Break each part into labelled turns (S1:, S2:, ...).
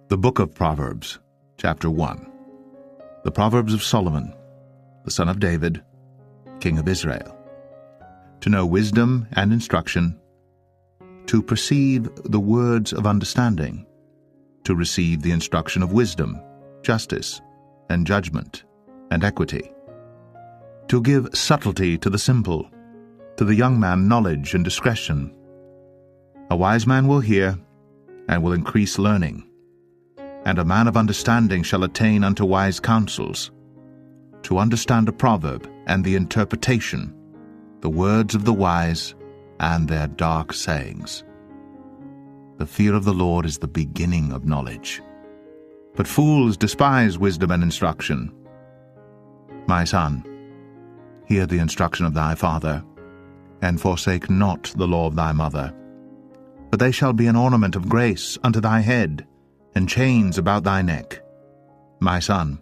S1: The Book of Proverbs, Chapter 1. The Proverbs of Solomon, the son of David, king of Israel. To know wisdom and instruction, to perceive the words of understanding, to receive the instruction of wisdom, justice, and judgment, and equity, to give subtlety to the simple, to the young man knowledge and discretion. A wise man will hear, and will increase learning, and a man of understanding shall attain unto wise counsels. To understand a proverb and the interpretation, the words of the wise and their dark sayings. The fear of the Lord is the beginning of knowledge, but fools despise wisdom and instruction. My son, hear the instruction of thy father, and forsake not the law of thy mother. For they shall be an ornament of grace unto thy head, and chains about thy neck. My son,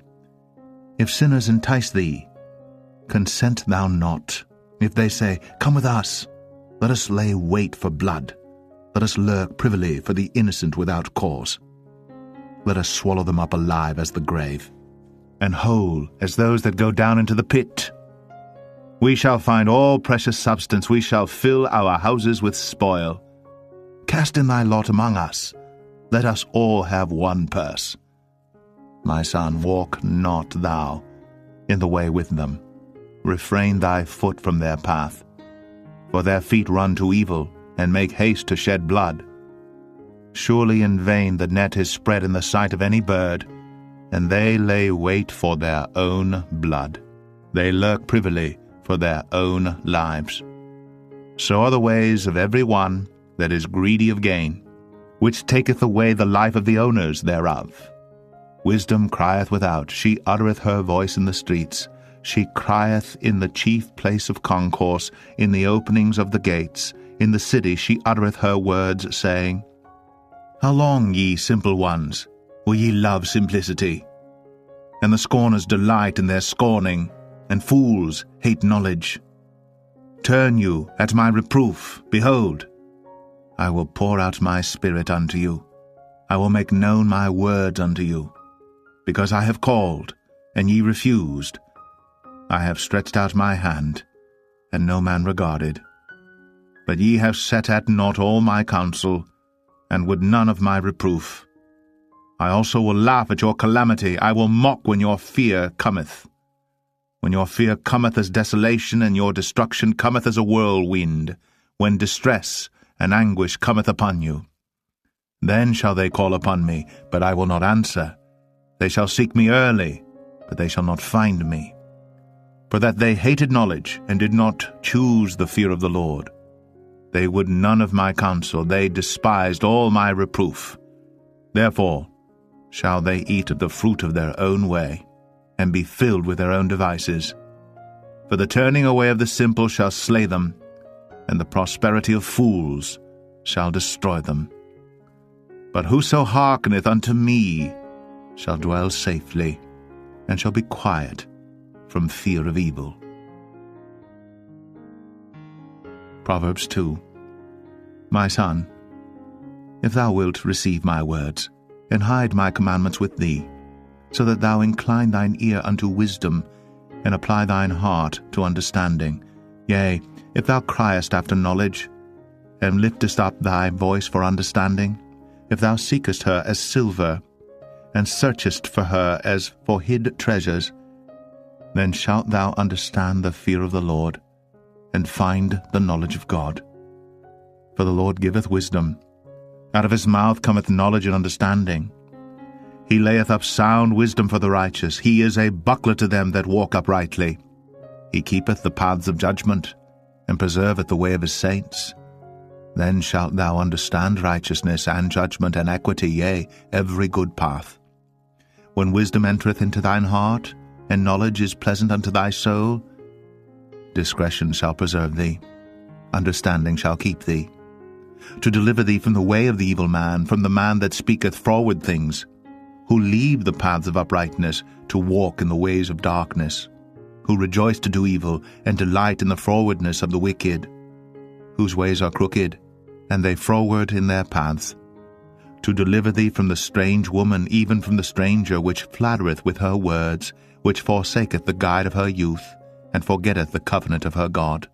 S1: if sinners entice thee, consent thou not. If they say, Come with us, let us lay wait for blood, let us lurk privily for the innocent without cause. Let us swallow them up alive as the grave, and whole as those that go down into the pit. We shall find all precious substance, we shall fill our houses with spoil. Cast in thy lot among us, let us all have one purse. My son, walk not thou in the way with them. Refrain thy foot from their path. For their feet run to evil, and make haste to shed blood. Surely in vain the net is spread in the sight of any bird, and they lay wait for their own blood. They lurk privily for their own lives. So are the ways of every one that is greedy of gain, which taketh away the life of the owners thereof. Wisdom crieth without, she uttereth her voice in the streets. She crieth in the chief place of concourse, in the openings of the gates. In the city she uttereth her words, saying, How long, ye simple ones, will ye love simplicity? And the scorners delight in their scorning, and fools hate knowledge. Turn you at my reproof, behold, I will pour out my spirit unto you. I will make known my words unto you. Because I have called, and ye refused. I have stretched out my hand, and no man regarded. But ye have set at naught all my counsel, and would none of my reproof. I also will laugh at your calamity. I will mock when your fear cometh. When your fear cometh as desolation, and your destruction cometh as a whirlwind, when distress and anguish cometh upon you. Then shall they call upon me, but I will not answer. They shall seek me early, but they shall not find me. For that they hated knowledge, and did not choose the fear of the Lord. They would none of my counsel, they despised all my reproof. Therefore shall they eat of the fruit of their own way, and be filled with their own devices. For the turning away of the simple shall slay them, and the prosperity of fools shall destroy them. But whoso hearkeneth unto me shall dwell safely, and shall be quiet from fear of evil. Proverbs 2. My son, if thou wilt receive my words, and hide my commandments with thee, so that thou incline thine ear unto wisdom, and apply thine heart to understanding, yea, if thou criest after knowledge, and liftest up thy voice for understanding, if thou seekest her as silver, and searchest for her as for hid treasures, then shalt thou understand the fear of the Lord, and find the knowledge of God. For the Lord giveth wisdom. Out of his mouth cometh knowledge and understanding. He layeth up sound wisdom for the righteous. He is a buckler to them that walk uprightly. He keepeth the paths of judgment, and preserveth the way of his saints. Then shalt thou understand righteousness and judgment and equity, yea, every good path. When wisdom entereth into thine heart, and knowledge is pleasant unto thy soul, discretion shall preserve thee, understanding shall keep thee, to deliver thee from the way of the evil man, from the man that speaketh froward things, who leave the paths of uprightness to walk in the ways of darkness, who rejoice to do evil, and delight in the frowardness of the wicked, whose ways are crooked, and they froward in their paths, to deliver thee from the strange woman, even from the stranger which flattereth with her words, which forsaketh the guide of her youth, and forgetteth the covenant of her God.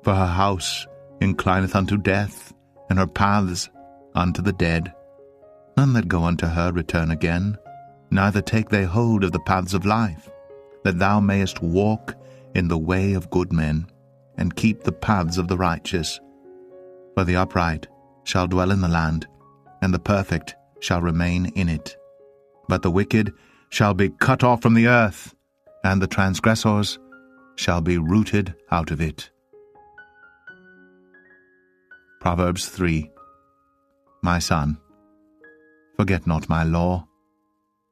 S1: For her house inclineth unto death, and her paths unto the dead. None that go unto her return again, neither take they hold of the paths of life, that thou mayest walk in the way of good men, and keep the paths of the righteous. For the upright shall dwell in the land, and the perfect shall remain in it. But the wicked shall be cut off from the earth, and the transgressors shall be rooted out of it. Proverbs 3. My son, forget not my law,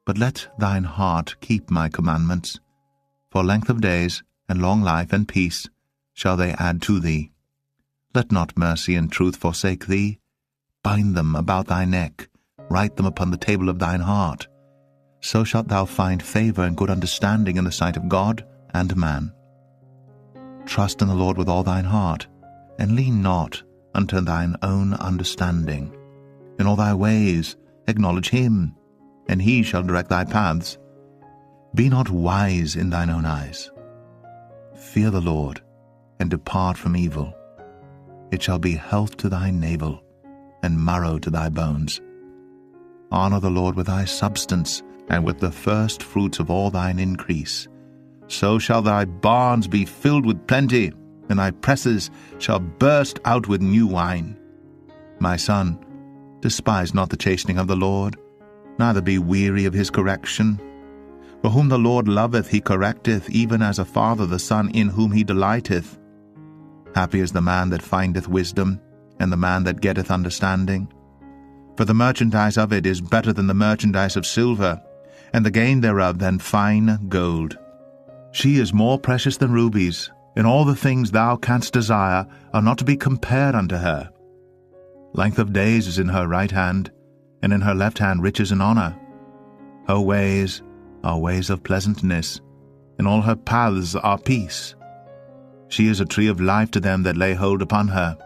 S1: but let thine heart keep my commandments. For length of days, and long life, and peace shall they add to thee. Let not mercy and truth forsake thee. Bind them about thy neck, write them upon the table of thine heart. So shalt thou find favor and good understanding in the sight of God and man. Trust in the Lord with all thine heart, and lean not unto thine own understanding. In all thy ways acknowledge him, and he shall direct thy paths. Be not wise in thine own eyes. Fear the Lord, and depart from evil. It shall be health to thy navel, and marrow to thy bones. Honor the Lord with thy substance, and with the first fruits of all thine increase. So shall thy barns be filled with plenty, and thy presses shall burst out with new wine. My son, despise not the chastening of the Lord, neither be weary of his correction. For whom the Lord loveth he correcteth, even as a father the son in whom he delighteth. Happy is the man that findeth wisdom, and the man that getteth understanding. For the merchandise of it is better than the merchandise of silver, and the gain thereof than fine gold. She is more precious than rubies, and all the things thou canst desire are not to be compared unto her. Length of days is in her right hand, and in her left hand riches and honor. Her ways are ways of pleasantness, and all her paths are peace. She is a tree of life to them that lay hold upon her,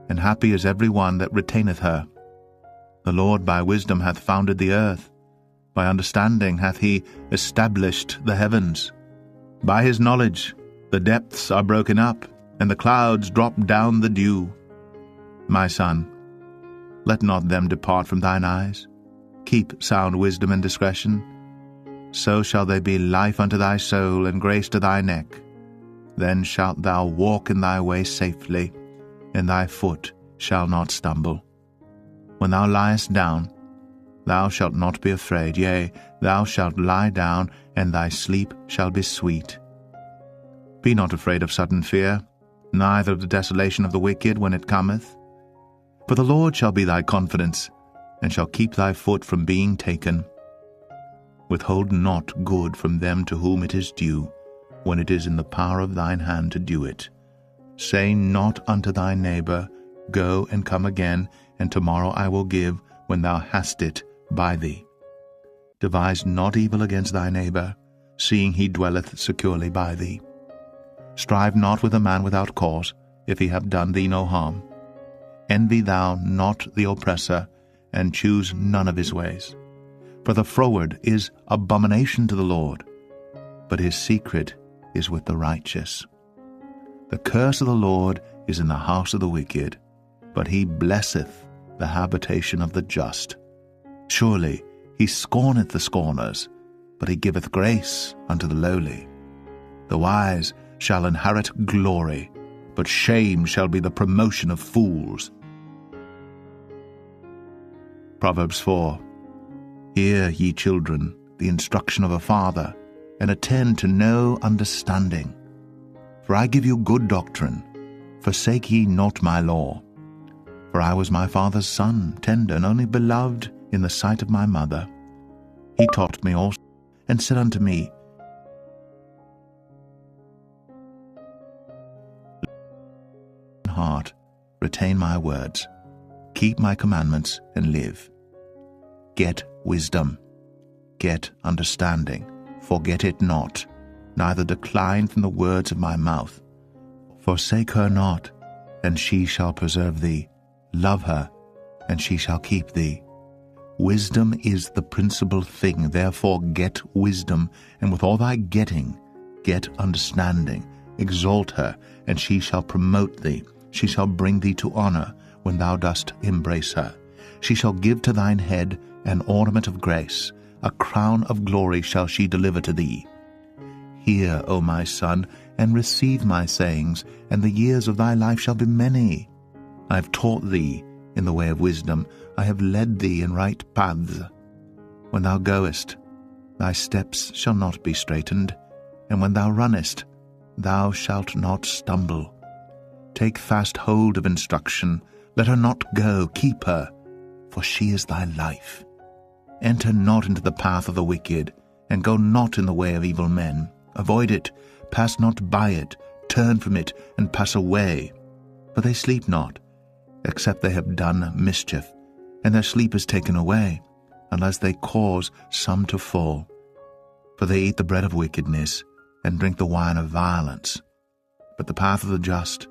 S1: and happy is every one that retaineth her. The Lord by wisdom hath founded the earth, by understanding hath he established the heavens. By his knowledge the depths are broken up, and the clouds drop down the dew. My son, let not them depart from thine eyes. Keep sound wisdom and discretion. So shall they be life unto thy soul, and grace to thy neck. Then shalt thou walk in thy way safely, and thy foot shall not stumble. When thou liest down, thou shalt not be afraid. Yea, thou shalt lie down, and thy sleep shall be sweet. Be not afraid of sudden fear, neither of the desolation of the wicked when it cometh. For the Lord shall be thy confidence, and shall keep thy foot from being taken. Withhold not good from them to whom it is due, when it is in the power of thine hand to do it. Say not unto thy neighbor, Go and come again, and tomorrow I will give, when thou hast it by thee. Devise not evil against thy neighbor, seeing he dwelleth securely by thee. Strive not with a man without cause, if he have done thee no harm. Envy thou not the oppressor, and choose none of his ways. For the froward is abomination to the Lord, but his secret is with the righteous. The curse of the Lord is in the house of the wicked, but he blesseth the habitation of the just. Surely he scorneth the scorners, but he giveth grace unto the lowly. The wise shall inherit glory, but shame shall be the promotion of fools. Proverbs 4. Hear, ye children, the instruction of a father, and attend to know understanding. For I give you good doctrine. Forsake ye not my law. For I was my father's son, tender and only beloved in the sight of my mother. He taught me also, and said unto me, Heart, retain my words, keep my commandments, and live. Get wisdom, get understanding, forget it not, neither decline from the words of my mouth. Forsake her not, and she shall preserve thee. Love her, and she shall keep thee. Wisdom is the principal thing, therefore get wisdom, and with all thy getting, get understanding. Exalt her, and she shall promote thee. She shall bring thee to honor when thou dost embrace her. She shall give to thine head an ornament of grace. A crown of glory shall she deliver to thee. Hear, O my son, and receive my sayings, and the years of thy life shall be many. I have taught thee in the way of wisdom. I have led thee in right paths. When thou goest, thy steps shall not be straitened, and when thou runnest, thou shalt not stumble. Take fast hold of instruction. Let her not go. Keep her, for she is thy life. Enter not into the path of the wicked, and go not in the way of evil men. Avoid it, pass not by it, turn from it, and pass away. For they sleep not, except they have done mischief, and their sleep is taken away, unless they cause some to fall. For they eat the bread of wickedness, and drink the wine of violence. But the path of the just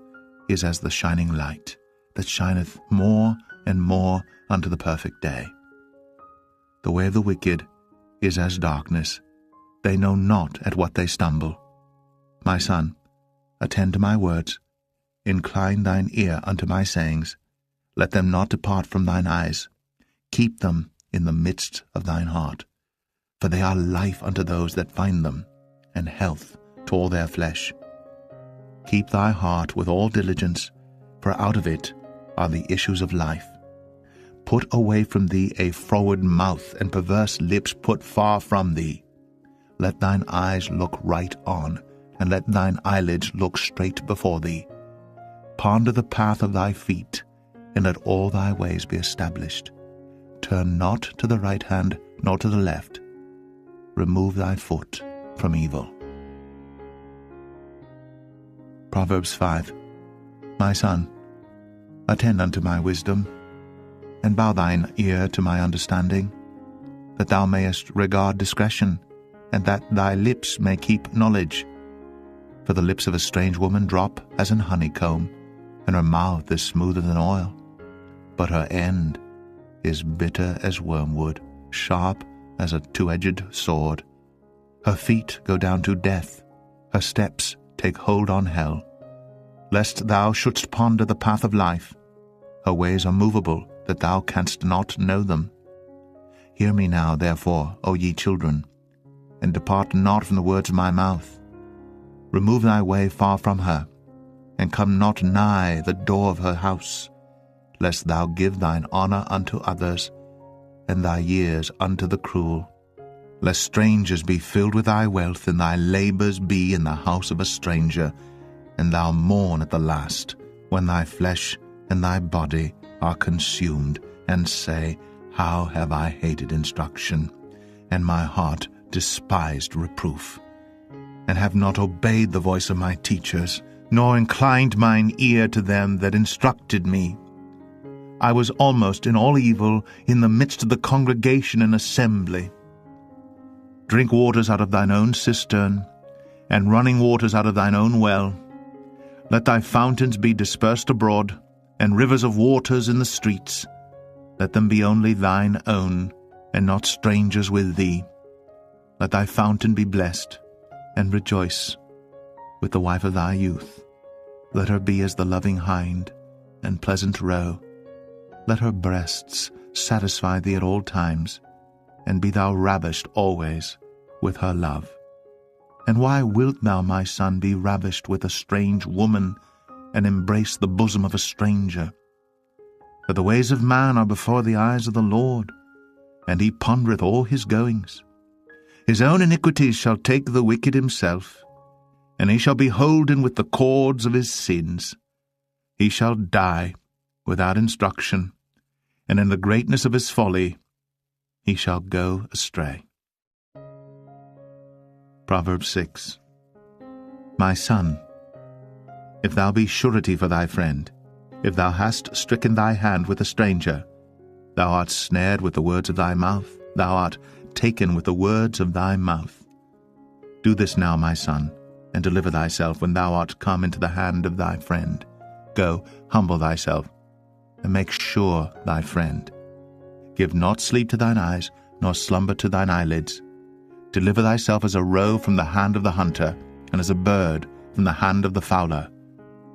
S1: is as the shining light, that shineth more and more unto the perfect day. The way of the wicked is as darkness. They know not at what they stumble. My son, attend to my words. Incline thine ear unto my sayings. Let them not depart from thine eyes. Keep them in the midst of thine heart. For they are life unto those that find them, and health to all their flesh. Keep thy heart with all diligence, for out of it are the issues of life. Put away from thee a froward mouth, and perverse lips put far from thee. Let thine eyes look right on, and let thine eyelids look straight before thee. Ponder the path of thy feet, and let all thy ways be established. Turn not to the right hand, nor to the left. Remove thy foot from evil. Proverbs 5. My son, attend unto my wisdom, and bow thine ear to my understanding, that thou mayest regard discretion, and that thy lips may keep knowledge. For the lips of a strange woman drop as an honeycomb, and her mouth is smoother than oil. But her end is bitter as wormwood, sharp as a two-edged sword. Her feet go down to death, her steps take hold on hell. Lest thou shouldst ponder the path of life, her ways are movable, that thou canst not know them. Hear me now, therefore, O ye children, and depart not from the words of my mouth. Remove thy way far from her, and come not nigh the door of her house, lest thou give thine honor unto others, and thy years unto the cruel. Lest strangers be filled with thy wealth, and thy labors be in the house of a stranger, and thou mourn at the last, when thy flesh and thy body are consumed, and say, How have I hated instruction, and my heart despised reproof, and have not obeyed the voice of my teachers, nor inclined mine ear to them that instructed me. I was almost in all evil in the midst of the congregation and assembly. Drink waters out of thine own cistern, and running waters out of thine own well. Let thy fountains be dispersed abroad, and rivers of waters in the streets. Let them be only thine own, and not strangers with thee. Let thy fountain be blessed, and rejoice with the wife of thy youth. Let her be as the loving hind, and pleasant roe. Let her breasts satisfy thee at all times, and be thou ravished always with her love. And why wilt thou, my son, be ravished with a strange woman, and embrace the bosom of a stranger? For the ways of man are before the eyes of the Lord, and he pondereth all his goings. His own iniquities shall take the wicked himself, and he shall be holden with the cords of his sins. He shall die without instruction, and in the greatness of his folly he shall go astray. Proverbs 6. My son, if thou be surety for thy friend, if thou hast stricken thy hand with a stranger, thou art snared with the words of thy mouth, thou art taken with the words of thy mouth. Do this now, my son, and deliver thyself when thou art come into the hand of thy friend. Go, humble thyself, and make sure thy friend. Give not sleep to thine eyes, nor slumber to thine eyelids. Deliver thyself as a roe from the hand of the hunter, and as a bird from the hand of the fowler.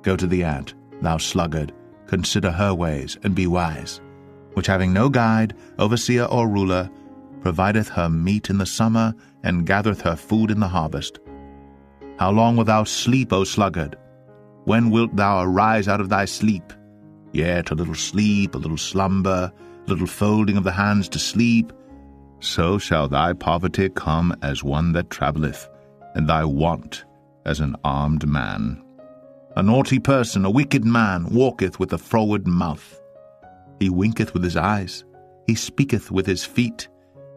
S1: Go to the ant, thou sluggard, consider her ways, and be wise, which having no guide, overseer, or ruler, provideth her meat in the summer, and gathereth her food in the harvest. How long wilt thou sleep, O sluggard? When wilt thou arise out of thy sleep? Yet a little sleep, a little slumber, a little folding of the hands to sleep, so shall thy poverty come as one that travelleth, and thy want as an armed man. A naughty person, a wicked man, walketh with a froward mouth. He winketh with his eyes, he speaketh with his feet,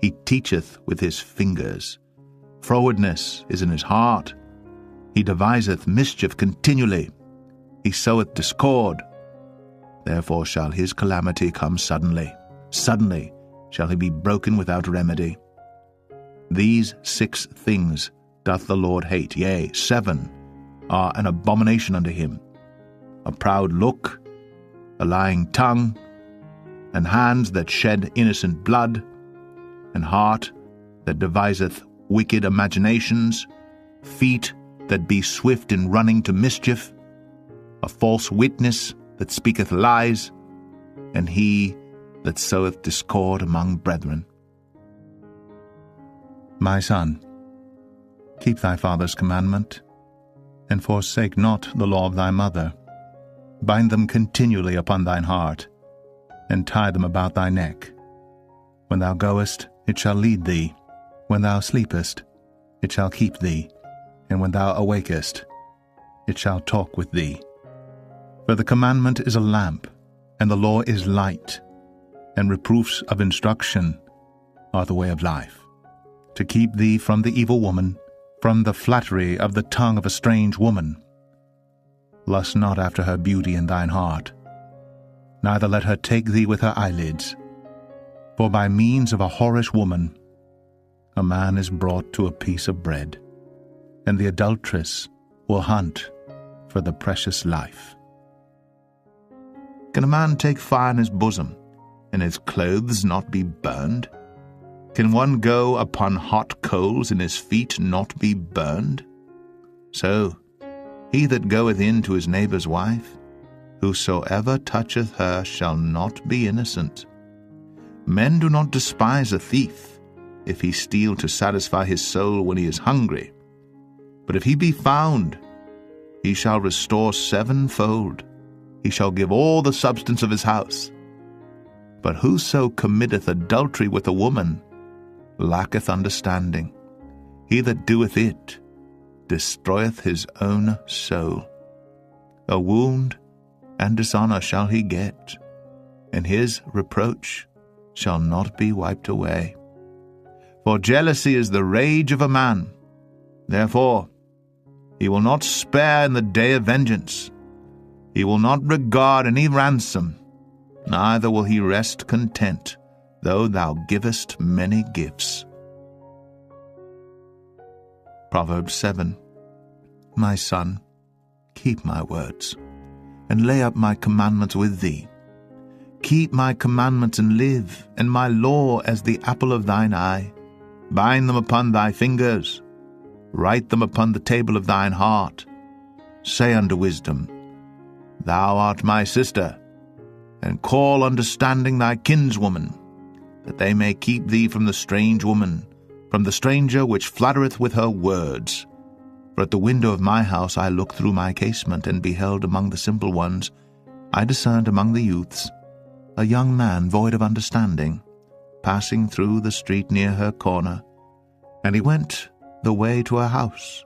S1: he teacheth with his fingers. Frowardness is in his heart. He deviseth mischief continually. He soweth discord. Therefore shall his calamity come suddenly. Suddenly shall he be broken without remedy. These 6 things doth the Lord hate, yea, 7 are an abomination unto him: a proud look, a lying tongue, and hands that shed innocent blood, and heart that deviseth wicked imaginations, feet that be swift in running to mischief, a false witness that speaketh lies, and he that soweth discord among brethren. My son, keep thy father's commandment, and forsake not the law of thy mother. Bind them continually upon thine heart, and tie them about thy neck. When thou goest, it shall lead thee. When thou sleepest, it shall keep thee. And when thou awakest, it shall talk with thee. For the commandment is a lamp, and the law is light, and reproofs of instruction are the way of life, to keep thee from the evil woman, from the flattery of the tongue of a strange woman. Lust not after her beauty in thine heart, neither let her take thee with her eyelids. For by means of a whorish woman a man is brought to a piece of bread, and the adulteress will hunt for the precious life. Can a man take fire in his bosom, and his clothes not be burned? Can one go upon hot coals, and his feet not be burned? So he that goeth in to his neighbour's wife, whosoever toucheth her shall not be innocent. Men do not despise a thief, if he steal to satisfy his soul when he is hungry. But if he be found, he shall restore 7-fold. He shall give all the substance of his house. But whoso committeth adultery with a woman lacketh understanding. He that doeth it destroyeth his own soul. A wound and dishonor shall he get, and his reproach shall not be wiped away. For jealousy is the rage of a man. Therefore he will not spare in the day of vengeance. He will not regard any ransom, neither will he rest content, though thou givest many gifts. Proverbs 7. My son, keep my words, and lay up my commandments with thee. Keep my commandments and live, and my law as the apple of thine eye. Bind them upon thy fingers, write them upon the table of thine heart. Say unto wisdom, Thou art my sister, and call understanding thy kinswoman, that they may keep thee from the strange woman, from the stranger which flattereth with her words. For at the window of my house I looked through my casement, and beheld among the simple ones, I discerned among the youths, a young man void of understanding, passing through the street near her corner. And he went the way to her house,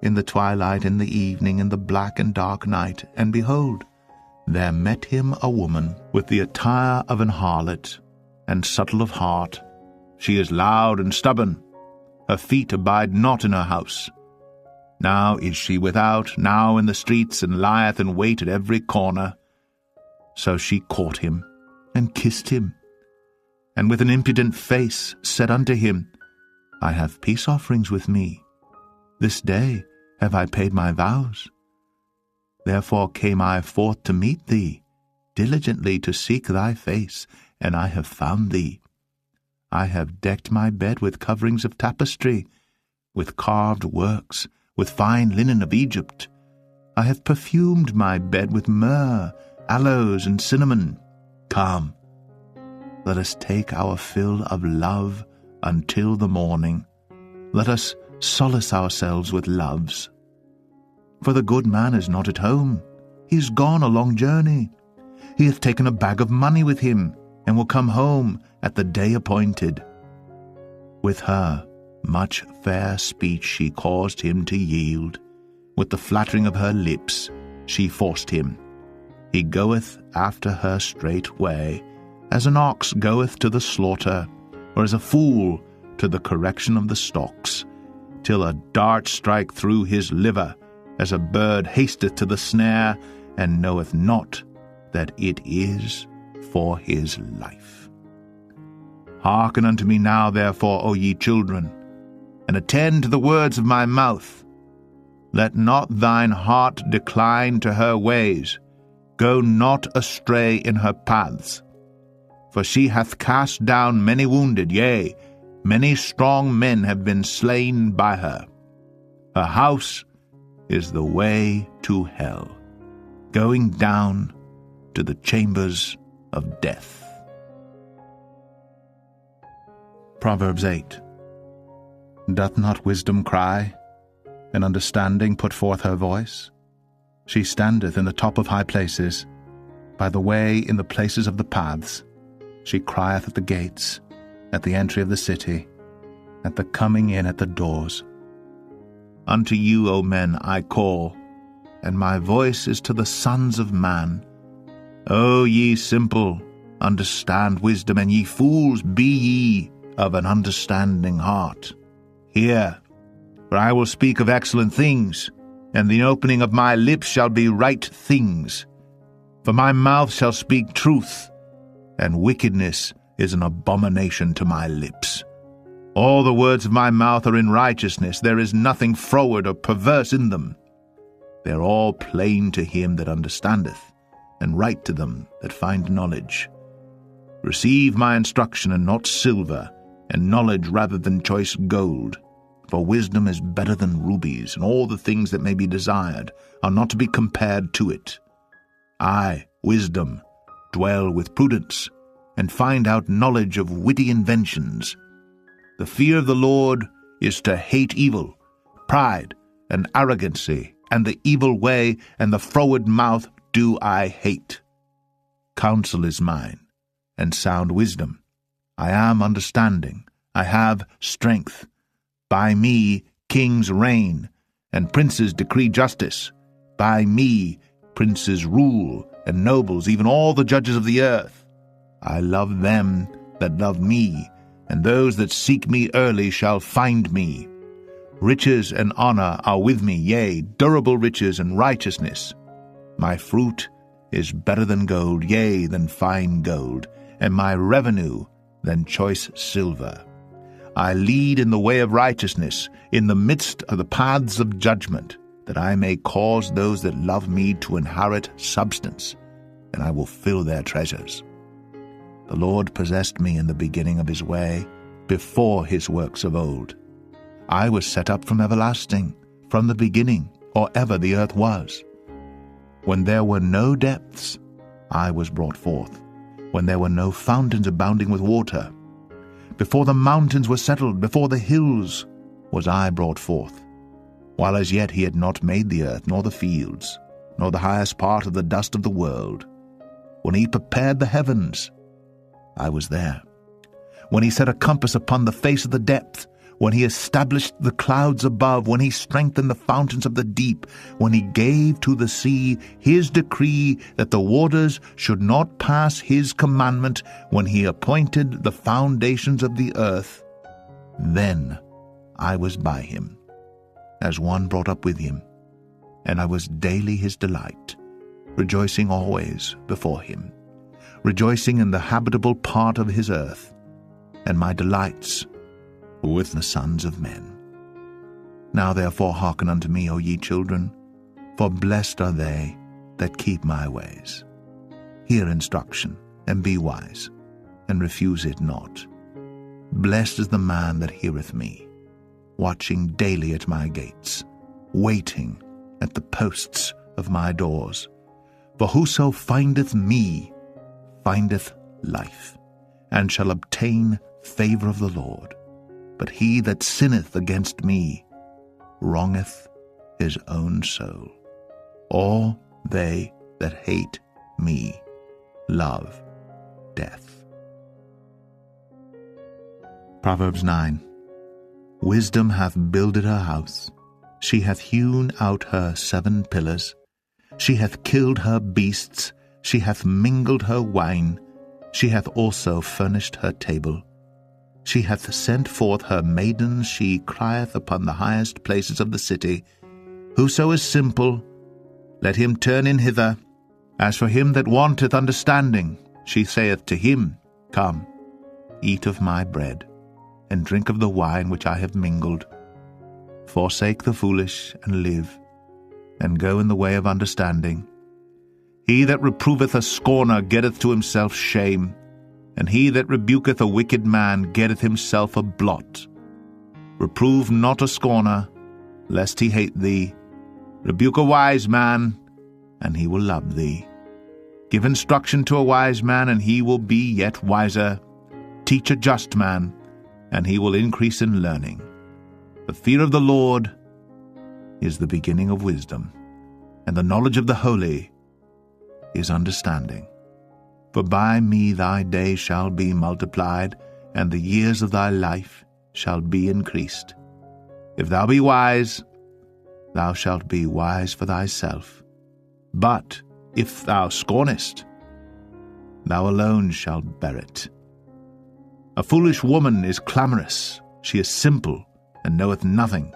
S1: in the twilight, in the evening, in the black and dark night, and behold, there met him a woman with the attire of an harlot, and subtle of heart. She is loud and stubborn. Her feet abide not in her house. Now is she without, now in the streets, and lieth in wait at every corner. So she caught him, and kissed him, and with an impudent face said unto him, I have peace offerings with me. This day have I paid my vows. Therefore came I forth to meet thee, diligently to seek thy face, and I have found thee. I have decked my bed with coverings of tapestry, with carved works, with fine linen of Egypt. I have perfumed my bed with myrrh, aloes, and cinnamon. Come, let us take our fill of love until the morning. Let us solace ourselves with loves. For the good man is not at home. He is gone a long journey. He hath taken a bag of money with him, and will come home at the day appointed. With her much fair speech she caused him to yield. With the flattering of her lips she forced him. He goeth after her straightway, as an ox goeth to the slaughter, or as a fool to the correction of the stocks, till a dart strike through his liver, as a bird hasteth to the snare, and knoweth not that it is for his life. Hearken unto me now, therefore, O ye children, and attend to the words of my mouth. Let not thine heart decline to her ways. Go not astray in her paths. For she hath cast down many wounded, yea, many strong men have been slain by her. Her house is the way to hell, going down to the chambers of death. Proverbs 8. Doth not wisdom cry, and understanding put forth her voice? She standeth in the top of high places, by the way in the places of the paths. She crieth at the gates, at the entry of the city, at the coming in at the doors. Unto you, O men, I call, and my voice is to the sons of man. O ye simple, understand wisdom, and ye fools, be ye of an understanding heart. Hear, for I will speak of excellent things, and the opening of my lips shall be right things. For my mouth shall speak truth, and wickedness is an abomination to my lips. All the words of my mouth are in righteousness. There is nothing froward or perverse in them. They are all plain to him that understandeth, and right to them that find knowledge. Receive my instruction, and not silver, and knowledge rather than choice gold. For wisdom is better than rubies, and all the things that may be desired are not to be compared to it. I, wisdom, dwell with prudence, and find out knowledge of witty inventions. The fear of the Lord is to hate evil, pride, and arrogancy, and the evil way, and the froward mouth do I hate. Counsel is mine, and sound wisdom. I am understanding, I have strength. By me kings reign, and princes decree justice. By me princes rule, and nobles, even all the judges of the earth. I love them that love me, and those that seek me early shall find me. Riches and honor are with me, yea, durable riches and righteousness. My fruit is better than gold, yea, than fine gold, and my revenue than choice silver. I lead in the way of righteousness, in the midst of the paths of judgment, that I may cause those that love me to inherit substance, and I will fill their treasures. The Lord possessed me in the beginning of his way, before his works of old. I was set up from everlasting, from the beginning, or ever the earth was. When there were no depths, I was brought forth, when there were no fountains abounding with water. Before the mountains were settled, before the hills, was I brought forth. While as yet he had not made the earth, nor the fields, nor the highest part of the dust of the world. When he prepared the heavens, I was there. When he set a compass upon the face of the depth, when he established the clouds above, when he strengthened the fountains of the deep, when he gave to the sea his decree that the waters should not pass his commandment, when he appointed the foundations of the earth, then I was by him, as one brought up with him, and I was daily his delight, rejoicing always before him, rejoicing in the habitable part of his earth, and my delights with the sons of men. Now therefore hearken unto me, O ye children, for blessed are they that keep my ways. Hear instruction, and be wise, and refuse it not. Blessed is the man that heareth me, watching daily at my gates, waiting at the posts of my doors. For whoso findeth me findeth life, and shall obtain favor of the Lord. But he that sinneth against me wrongeth his own soul. All they that hate me love death. Proverbs 9. Wisdom hath builded her house. She hath hewn out her 7 pillars. She hath killed her beasts. She hath mingled her wine. She hath also furnished her table. She hath sent forth her maidens. She crieth upon the highest places of the city. Whoso is simple, let him turn in hither. As for him that wanteth understanding, she saith to him, Come, eat of my bread, and drink of the wine which I have mingled. Forsake the foolish, and live, and go in the way of understanding. He that reproveth a scorner getteth to himself shame, and he that rebuketh a wicked man getteth himself a blot. Reprove not a scorner, lest he hate thee. Rebuke a wise man, and he will love thee. Give instruction to a wise man, and he will be yet wiser. Teach a just man, and he will increase in learning. The fear of the Lord is the beginning of wisdom, and the knowledge of the holy is understanding. For by me thy days shall be multiplied, and the years of thy life shall be increased. If thou be wise, thou shalt be wise for thyself. But if thou scornest, thou alone shalt bear it. A foolish woman is clamorous, she is simple, and knoweth nothing.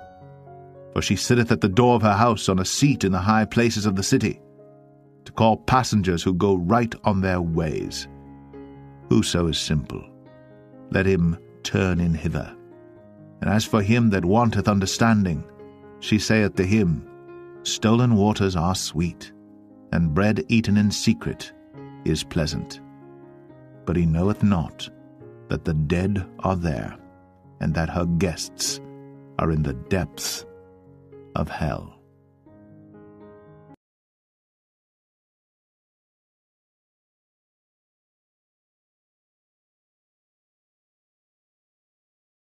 S1: For she sitteth at the door of her house on a seat in the high places of the city, to call passengers who go right on their ways. Whoso is simple, let him turn in hither. And as for him that wanteth understanding, she saith to him, Stolen waters are sweet, and bread eaten in secret is pleasant. But he knoweth not that the dead are there, and that her guests are in the depths of hell.